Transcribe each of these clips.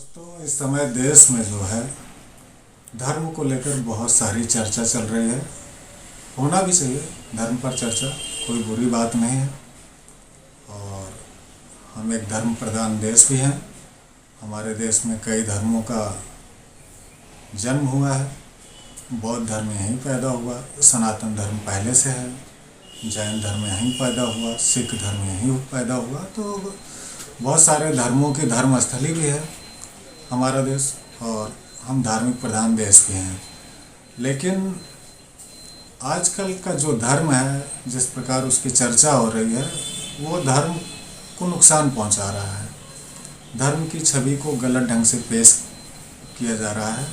दोस्तों, इस समय देश में जो है धर्म को लेकर बहुत सारी चर्चा चल रही है। होना भी चाहिए, धर्म पर चर्चा कोई बुरी बात नहीं है। और हम एक धर्म प्रधान देश भी हैं। हमारे देश में कई धर्मों का जन्म हुआ है। बौद्ध धर्म यहीं पैदा हुआ, सनातन धर्म पहले से है, जैन धर्म यहीं पैदा हुआ, सिख धर्म यहीं पैदा हुआ। तो बहुत सारे धर्मों की धर्मस्थली भी है हमारा देश, और हम धार्मिक प्रधान देश भी हैं। लेकिन आजकल का जो धर्म है, जिस प्रकार उसकी चर्चा हो रही है, वो धर्म को नुकसान पहुंचा रहा है। धर्म की छवि को गलत ढंग से पेश किया जा रहा है,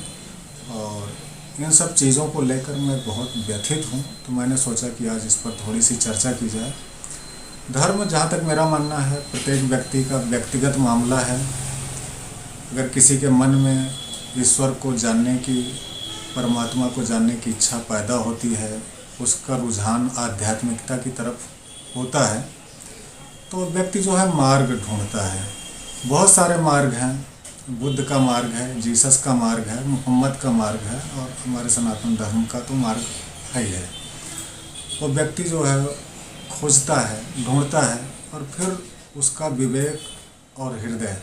और इन सब चीज़ों को लेकर मैं बहुत व्यथित हूँ। तो मैंने सोचा कि आज इस पर थोड़ी सी चर्चा की जाए। धर्म, जहाँ तक मेरा मानना है, प्रत्येक व्यक्ति का व्यक्तिगत मामला है। अगर किसी के मन में ईश्वर को जानने की, परमात्मा को जानने की इच्छा पैदा होती है, उसका रुझान आध्यात्मिकता की तरफ होता है, तो व्यक्ति जो है मार्ग ढूंढता है। बहुत सारे मार्ग हैं। बुद्ध का मार्ग है, जीसस का मार्ग है, मोहम्मद का मार्ग है, और हमारे सनातन धर्म का तो मार्ग है ही है। वो व्यक्ति जो है खोजता है, ढूंढता है, और फिर उसका विवेक और हृदय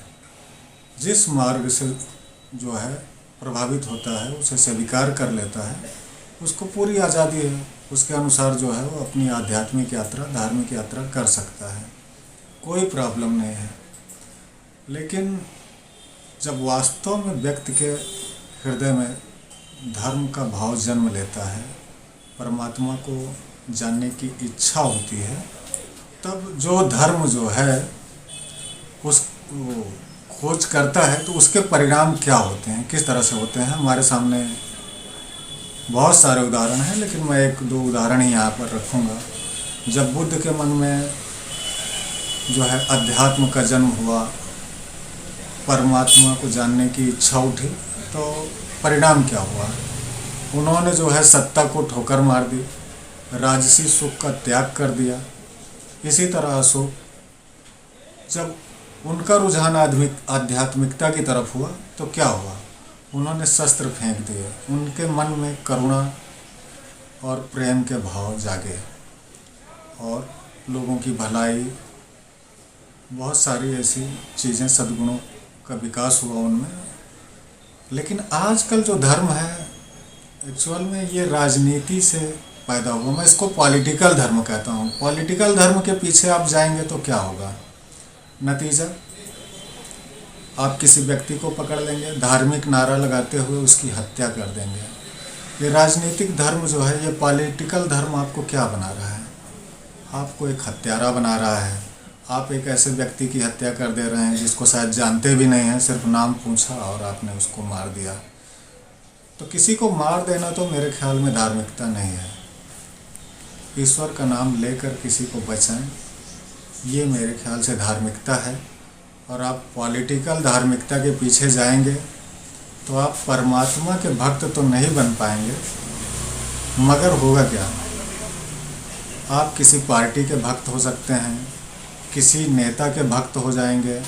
जिस मार्ग से जो है प्रभावित होता है, उसे स्वीकार कर लेता है। उसको पूरी आज़ादी है, उसके अनुसार जो है वो अपनी आध्यात्मिक यात्रा, धार्मिक यात्रा कर सकता है, कोई प्रॉब्लम नहीं है। लेकिन जब वास्तव में व्यक्ति के हृदय में धर्म का भाव जन्म लेता है, परमात्मा को जानने की इच्छा होती है, तब जो धर्म जो है उस खोज करता है, तो उसके परिणाम क्या होते हैं, किस तरह से होते हैं, हमारे सामने बहुत सारे उदाहरण हैं। लेकिन मैं एक दो उदाहरण ही यहाँ पर रखूँगा। जब बुद्ध के मन में जो है अध्यात्म का जन्म हुआ, परमात्मा को जानने की इच्छा उठी, तो परिणाम क्या हुआ? उन्होंने जो है सत्ता को ठोकर मार दी, राजसी सुख का त्याग कर दिया। इसी तरह अशोक, जब उनका रुझान आध्यात्मिकता की तरफ हुआ, तो क्या हुआ? उन्होंने शस्त्र फेंक दिए। उनके मन में करुणा और प्रेम के भाव जागे, और लोगों की भलाई, बहुत सारी ऐसी चीज़ें, सद्गुणों का विकास हुआ उनमें। लेकिन आजकल जो धर्म है, एक्चुअल में ये राजनीति से पैदा हुआ। मैं इसको पॉलिटिकल धर्म कहता हूँ। पॉलिटिकल धर्म के पीछे आप जाएंगे तो क्या होगा? नतीजा, आप किसी व्यक्ति को पकड़ लेंगे, धार्मिक नारा लगाते हुए उसकी हत्या कर देंगे। ये राजनीतिक धर्म जो है, ये पॉलिटिकल धर्म आपको क्या बना रहा है? आपको एक हत्यारा बना रहा है। आप एक ऐसे व्यक्ति की हत्या कर दे रहे हैं जिसको शायद जानते भी नहीं हैं, सिर्फ नाम पूछा और आपने उसको मार दिया। तो किसी को मार देना तो मेरे ख्याल में धार्मिकता नहीं है। ईश्वर का नाम लेकर किसी को बचाएं, ये मेरे ख्याल से धार्मिकता है। और आप पॉलिटिकल धार्मिकता के पीछे जाएंगे तो आप परमात्मा के भक्त तो नहीं बन पाएंगे, मगर होगा क्या? आप किसी पार्टी के भक्त हो सकते हैं, किसी नेता के भक्त हो जाएंगे,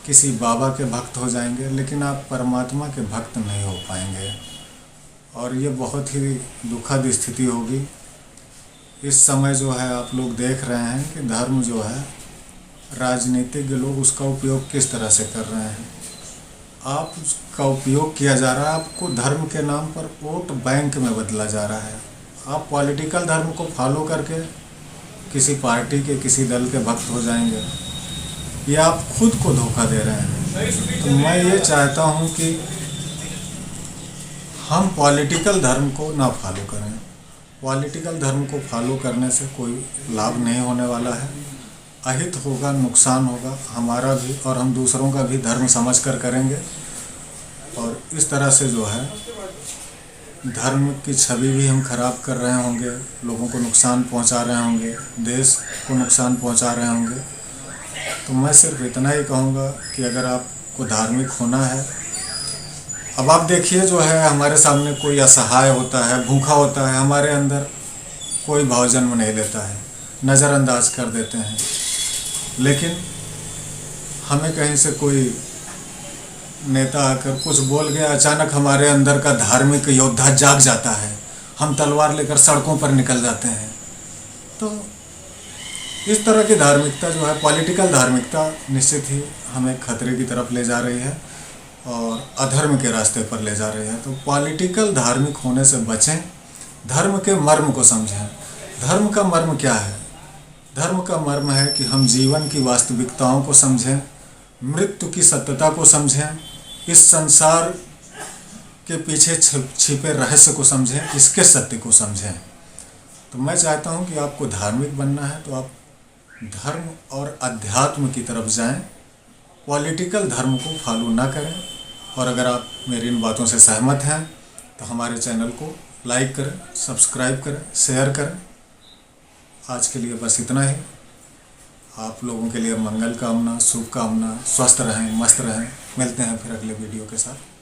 किसी बाबा के भक्त हो जाएंगे, लेकिन आप परमात्मा के भक्त नहीं हो पाएंगे। और ये बहुत ही दुखद स्थिति होगी। इस समय जो है आप लोग देख रहे हैं कि धर्म जो है, राजनीतिज्ञ लोग उसका उपयोग किस तरह से कर रहे हैं। आप उसका उपयोग किया जा रहा है, आपको धर्म के नाम पर वोट बैंक में बदला जा रहा है। आप पॉलिटिकल धर्म को फॉलो करके किसी पार्टी के, किसी दल के भक्त हो जाएंगे, ये आप खुद को धोखा दे रहे हैं। तो मैं ये चाहता हूँ कि हम पॉलिटिकल धर्म को ना फॉलो करें। पॉलिटिकल धर्म को फॉलो करने से कोई लाभ नहीं होने वाला है, अहित होगा, नुकसान होगा हमारा भी, और हम दूसरों का भी धर्म समझ कर करेंगे। और इस तरह से जो है धर्म की छवि भी हम खराब कर रहे होंगे, लोगों को नुकसान पहुंचा रहे होंगे, देश को नुकसान पहुंचा रहे होंगे। तो मैं सिर्फ इतना ही कहूँगा कि अगर आपको धार्मिक होना है, अब आप देखिए जो है हमारे सामने कोई असहाय होता है, भूखा होता है, हमारे अंदर कोई भाव जन्म नहीं लेता है, नज़रअंदाज कर देते हैं। लेकिन हमें कहीं से कोई नेता आकर कुछ बोल गया, अचानक हमारे अंदर का धार्मिक योद्धा जाग जाता है, हम तलवार लेकर सड़कों पर निकल जाते हैं। तो इस तरह की धार्मिकता जो है, पॉलिटिकल धार्मिकता, निश्चित ही हमें खतरे की तरफ ले जा रही है और अधर्म के रास्ते पर ले जा रही है। तो पॉलिटिकल धार्मिक होने से बचें, धर्म के मर्म को समझें। धर्म का मर्म क्या है? धर्म का मर्म है कि हम जीवन की वास्तविकताओं को समझें, मृत्यु की सत्यता को समझें, इस संसार के पीछे छिपे रहस्य को समझें, इसके सत्य को समझें। तो मैं चाहता हूं कि आपको धार्मिक बनना है तो आप धर्म और अध्यात्म की तरफ जाएं, पॉलिटिकल धर्म को फॉलो ना करें। और अगर आप मेरी इन बातों से सहमत हैं तो हमारे चैनल को लाइक करें, सब्सक्राइब करें, शेयर करें। आज के लिए बस इतना ही। आप लोगों के लिए मंगल कामना, शुभ कामना, स्वस्थ रहें, मस्त रहें। मिलते हैं फिर अगले वीडियो के साथ।